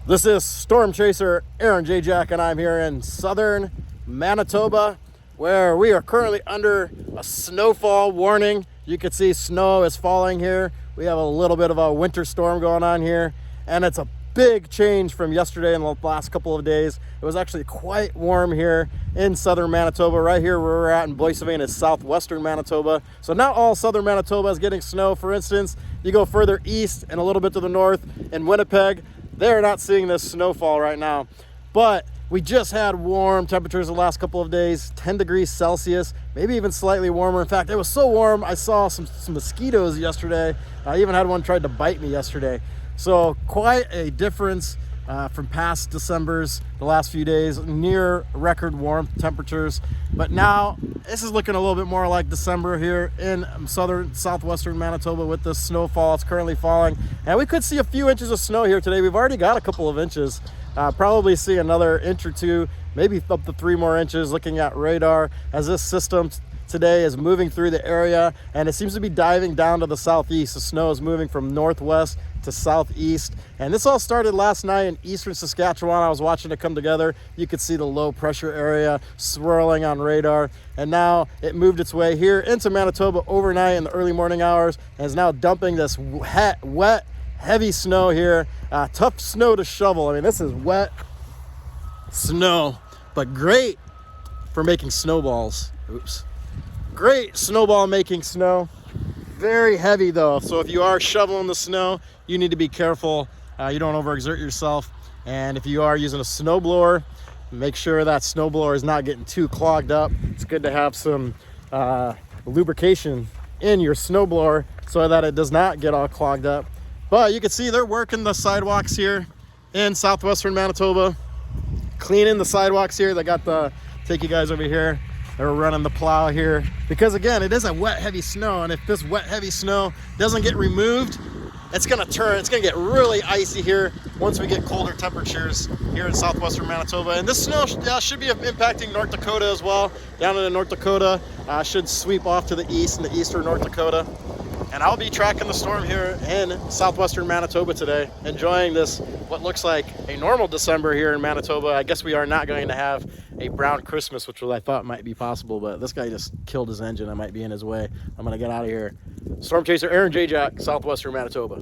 This is Storm Chaser Aaron J. Jack, and I'm here in southern Manitoba, where we are currently under a snowfall warning. You can see snow is falling here. We have a little bit of a winter storm going on here, and it's a big change from yesterday and the last couple of days. It was actually quite warm here in southern Manitoba. Right here where we're at in Boissevain is southwestern Manitoba. So not all southern Manitoba is getting snow. For instance, you go further east and a little bit to the north in Winnipeg, they're not seeing this snowfall right now. But we just had warm temperatures the last couple of days, 10 degrees Celsius, maybe even slightly warmer. In fact, it was so warm, I saw some mosquitoes yesterday. I even had one tried to bite me yesterday. So quite a difference from past Decembers, the last few days, near record warm temperatures. But now this is looking a little bit more like December here in southwestern Manitoba with this snowfall. It's currently falling, and we could see a few inches of snow here today. We've already got a couple of inches. Probably see another inch or two, maybe up to 3 more inches looking at radar as this system today is moving through the area, and it seems to be diving down to the southeast. The snow is moving from northwest to southeast, and this all started last night in eastern Saskatchewan. I was watching it come together. You could see the low pressure area swirling on radar, and now it moved its way here into Manitoba overnight in the early morning hours and is now dumping this wet, heavy snow here. Tough snow to shovel. I mean, this is wet snow, but great for making snowballs. Oops. Great snowball making snow. Very heavy though, so if you are shoveling the snow, you need to be careful you don't overexert yourself. And if you are using a snowblower, make sure that snowblower is not getting too clogged up. It's good to have some lubrication in your snowblower so that it does not get all clogged up. But you can see they're working the sidewalks here in southwestern Manitoba, cleaning the sidewalks here. They got take you guys over here. They're running the plow here because, again, it is a wet, heavy snow, and if this wet, heavy snow doesn't get removed, it's gonna get really icy here once we get colder temperatures here in southwestern Manitoba. And this snow should be impacting North Dakota as well. Down in North Dakota, should sweep off to the east into eastern North Dakota. And I'll be tracking the storm here in southwestern Manitoba today, enjoying this, what looks like a normal December here in Manitoba. I guess we are not going to have a brown Christmas, which I thought might be possible, but this guy just killed his engine. I might be in his way. I'm gonna get out of here. Storm Chaser Aaron J. Jack, southwestern Manitoba.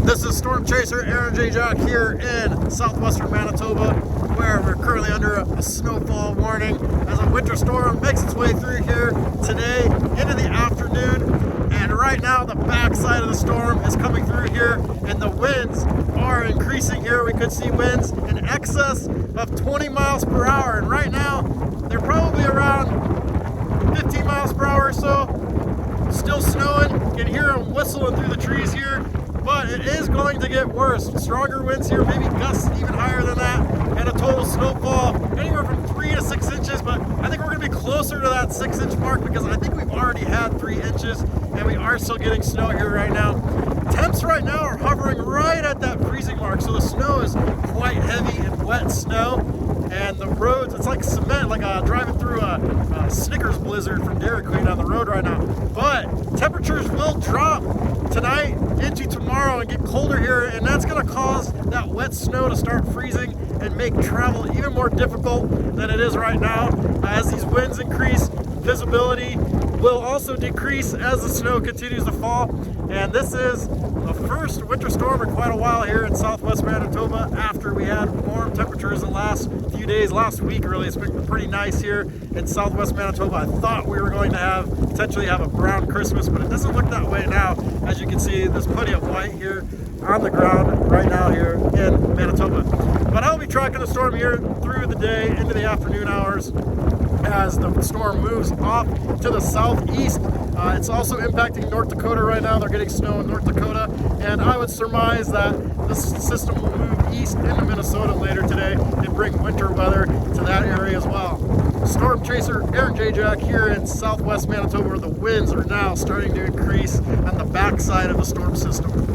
This is Storm Chaser Aaron J. Jack here in southwestern Manitoba, where we're currently under a snowfall warning as a winter storm makes its way through here today into the afternoon. And right now the backside of the storm is coming through here, and the winds are increasing here. We could see winds in excess of 20 miles per hour, and right now they're probably around 15 miles per hour or so. Still snowing. You can hear them whistling through the trees here. But it is going to get worse. Stronger winds here, maybe gusts even higher than that, and a total snowfall anywhere from 3 to 6 inches. But I think we're going to be closer to that 6-inch mark because I think we've already had 3 inches, and we are still getting snow here right now. Temps right now are hovering right at that freezing mark, so the snow is quite heavy and wet snow, and the roads, it's like cement. like driving through a Snickers blizzard from Dairy Queen on the road right now. But temperatures will drop tonight into tomorrow and get colder here, and that's going to cause that wet snow to start freezing and make travel even more difficult than it is right now. As these winds increase, visibility will also decrease as the snow continues to fall. And this is the first winter storm in quite a while here in southwest Manitoba after we had warm temperatures the last few days, last week really. It's been pretty nice here in southwest Manitoba. I thought we were going to potentially have a brown Christmas, but it doesn't look that way now. As you can see, there's plenty of white here on the ground right now here in Manitoba. But I'll be tracking the storm here through the day into the afternoon hours as the storm moves off to the southeast. It's also impacting North Dakota right now. They're getting snow in North Dakota, and I would surmise that this system will move east into Minnesota later today and bring winter weather to that area as well. Storm chaser Aaron Jack here in southwest Manitoba, where the winds are now starting to increase on the backside of the storm system.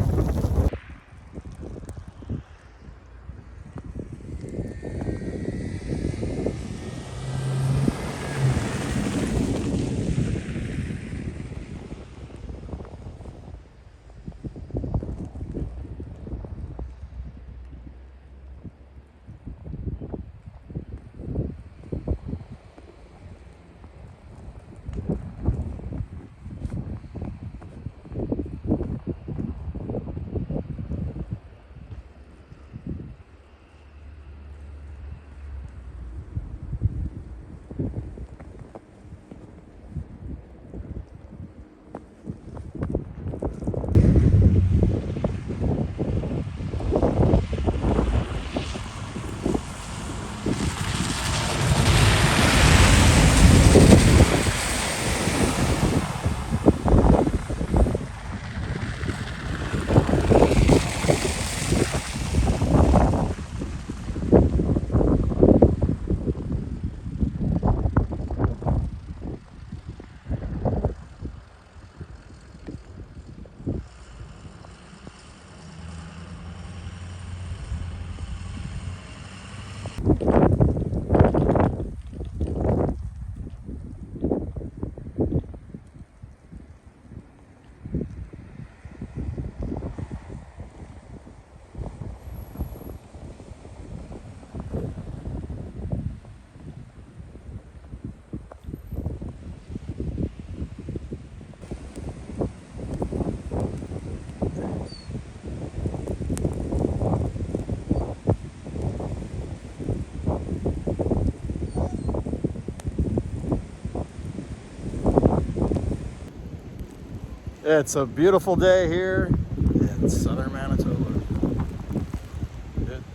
It's a beautiful day here in southern Manitoba.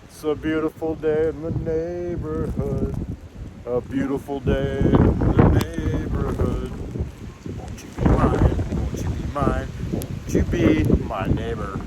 It's a beautiful day in the neighborhood. A beautiful day in the neighborhood. Won't you be mine? Won't you be mine? Won't you be my neighbor?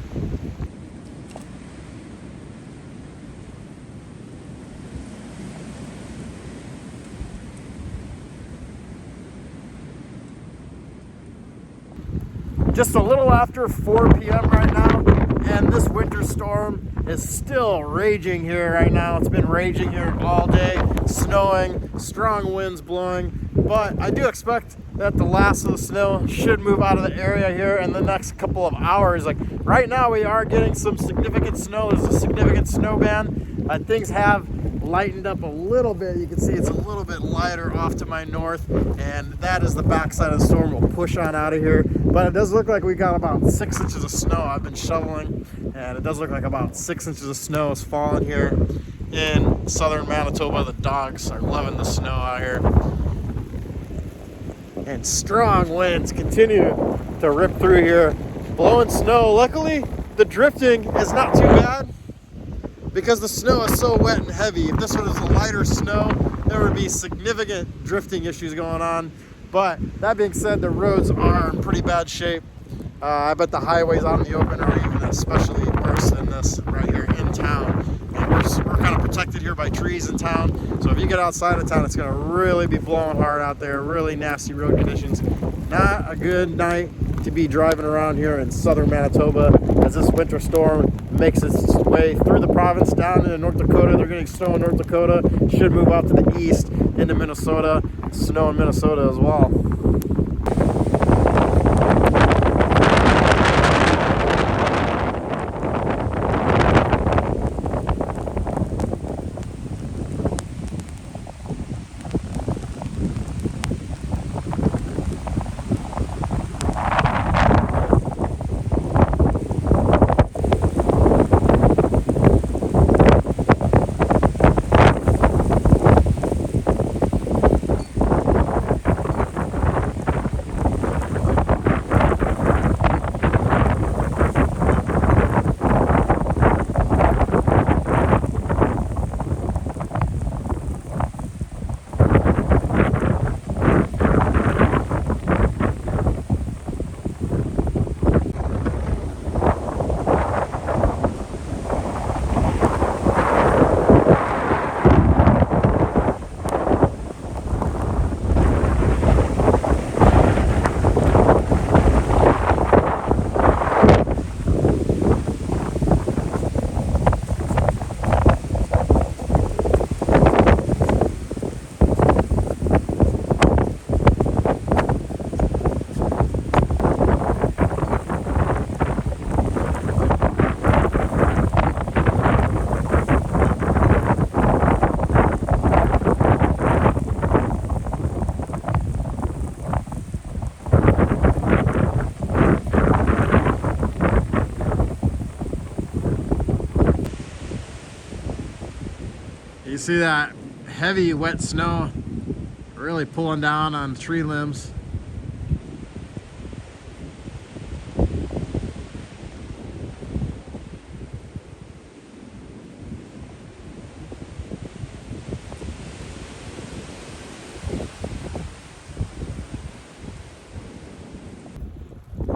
Just a little after 4 p.m. right now, and this winter storm is still raging here right now. It's been raging here all day, snowing, strong winds blowing, but I do expect that the last of the snow should move out of the area here in the next couple of hours. Like right now, we are getting some significant snow. There's a significant snow band. Things have lightened up a little bit. You can see it's a little bit lighter off to my north, and that is the backside of the storm. We'll push on out of here, but it does look like we got about 6 inches of snow. I've been shoveling, and it does look like about 6 inches of snow is falling here in southern Manitoba. The dogs are loving the snow out here, and strong winds continue to rip through here, blowing snow. Luckily, the drifting is not too bad, because the snow is so wet and heavy. If this was a lighter snow, there would be significant drifting issues going on. But that being said, the roads are in pretty bad shape. I bet the highways out in the open are even especially worse than this right here in town. And we're kind of protected here by trees in town. So if you get outside of town, it's gonna really be blowing hard out there, really nasty road conditions. Not a good night to be driving around here in southern Manitoba, as this winter storm makes its way through the province down into North Dakota. They're getting snow in North Dakota. Should move out to the east into Minnesota. Snow in Minnesota as well. You see that heavy wet snow really pulling down on tree limbs.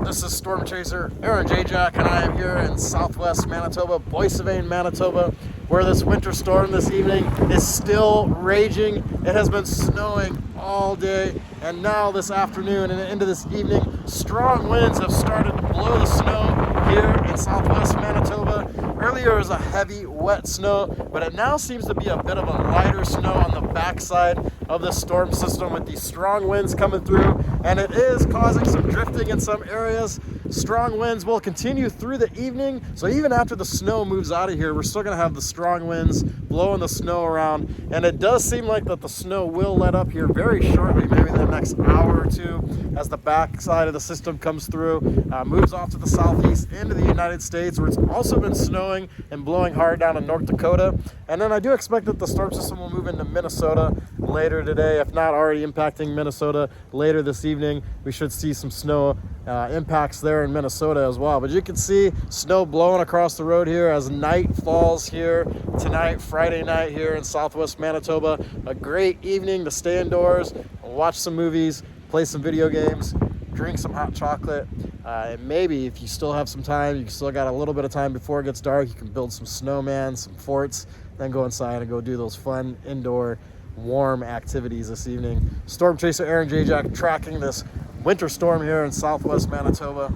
This is Storm Chaser Aaron J. Jack, and I am here in southwest Manitoba, Boissevain, Manitoba, where this winter storm this evening is still raging. It has been snowing all day, and now this afternoon and into this evening, strong winds have started to blow the snow here in southwest Manitoba. Earlier it was a heavy, wet snow, but it now seems to be a bit of a lighter snow on the backside of this storm system with these strong winds coming through, and it is causing some drifting in some areas. Strong winds will continue through the evening, so even after the snow moves out of here, we're still going to have the strong winds blowing the snow around, and it does seem like that the snow will let up here very shortly, maybe in the next hour or two, as the backside of the system comes through, moves off to the southeast into the United States, where it's also been snowing and blowing hard down in North Dakota. And then I do expect that the storm system will move into Minnesota later today, if not already impacting Minnesota later this evening. We should see some snow impacts there in Minnesota as well. But you can see snow blowing across the road here as night falls here tonight, Friday night here in southwest Manitoba. A great evening to stay indoors, watch some movies, play some video games, drink some hot chocolate, and maybe if you still have some time, you still got a little bit of time before it gets dark, you can build some snowman, some forts, then go inside and go do those fun indoor warm activities this evening. Storm Chaser Aaron J. Jack tracking this winter storm here in southwest Manitoba.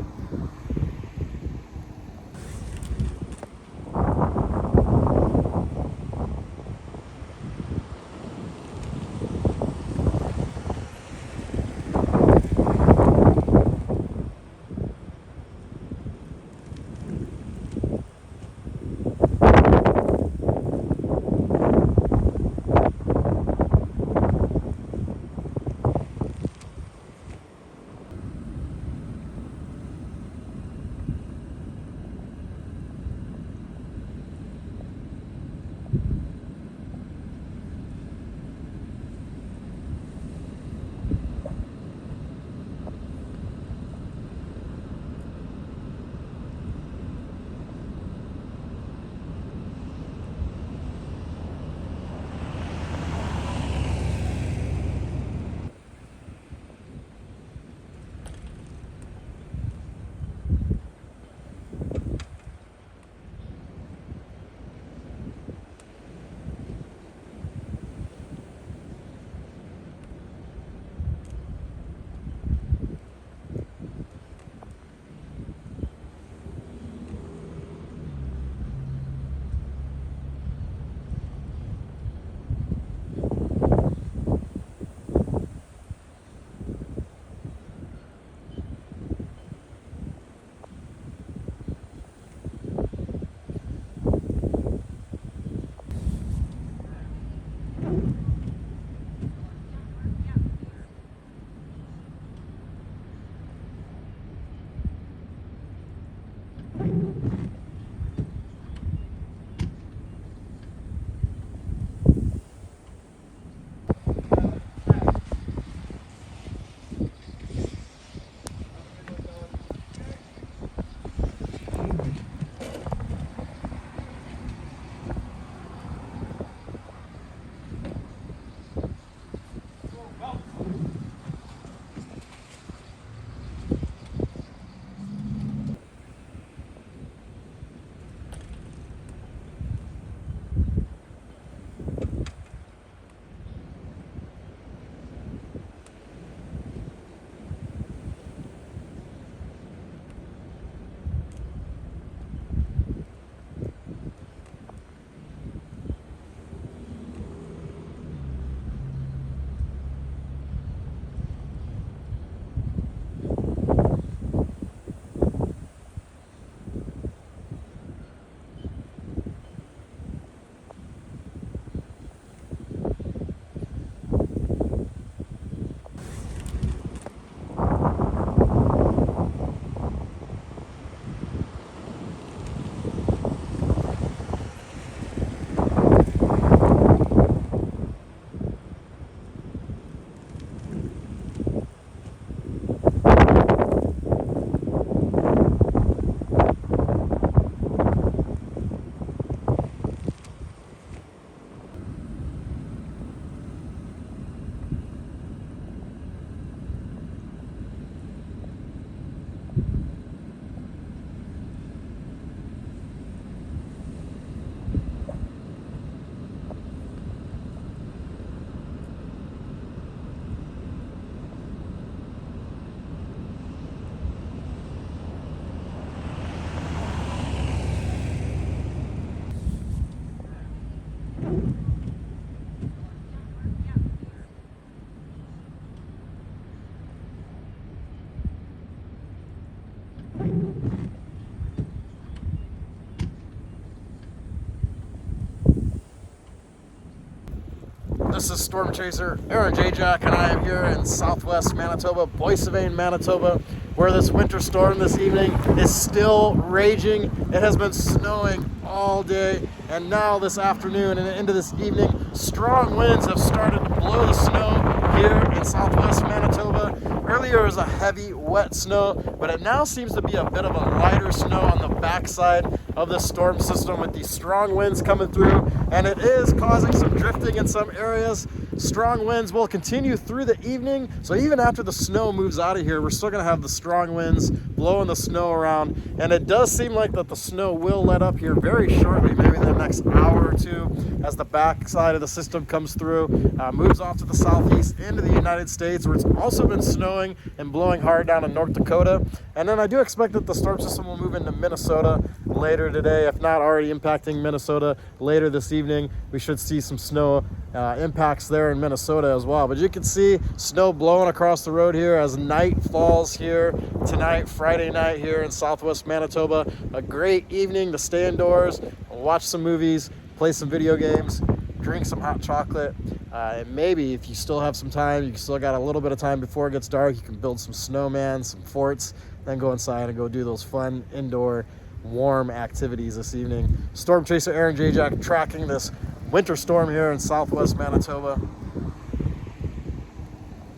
This is Storm Chaser Aaron J. Jack, and I am here in southwest Manitoba, Boissevain, Manitoba, where this winter storm this evening is still raging. It has been snowing all day, and now this afternoon and into this evening, strong winds have started to blow the snow here in southwest Manitoba. Earlier it was a heavy, wet snow, but it now seems to be a bit of a lighter snow on the backside of the storm system with these strong winds coming through, and it is causing some drifting in some areas. Strong winds will continue through the evening, so even after the snow moves out of here, we're still going to have the strong winds blowing the snow around, and it does seem like that the snow will let up here very shortly, maybe in the next hour or two, as the backside of the system comes through, moves off to the southeast into the United States, where it's also been snowing and blowing hard down in North Dakota. And then I do expect that the storm system will move into Minnesota later today, if not already impacting Minnesota later this evening. We should see some snow impacts there in Minnesota as well. But you can see snow blowing across the road here as night falls here tonight, Friday night here in southwest Manitoba. A great evening to stay indoors, watch some movies, play some video games, drink some hot chocolate, and maybe if you still have some time, you still got a little bit of time before it gets dark, you can build some snowman, some forts, then go inside and go do those fun indoor warm activities this evening. Storm Chaser Aaron J. Jack tracking this winter storm here in southwest Manitoba.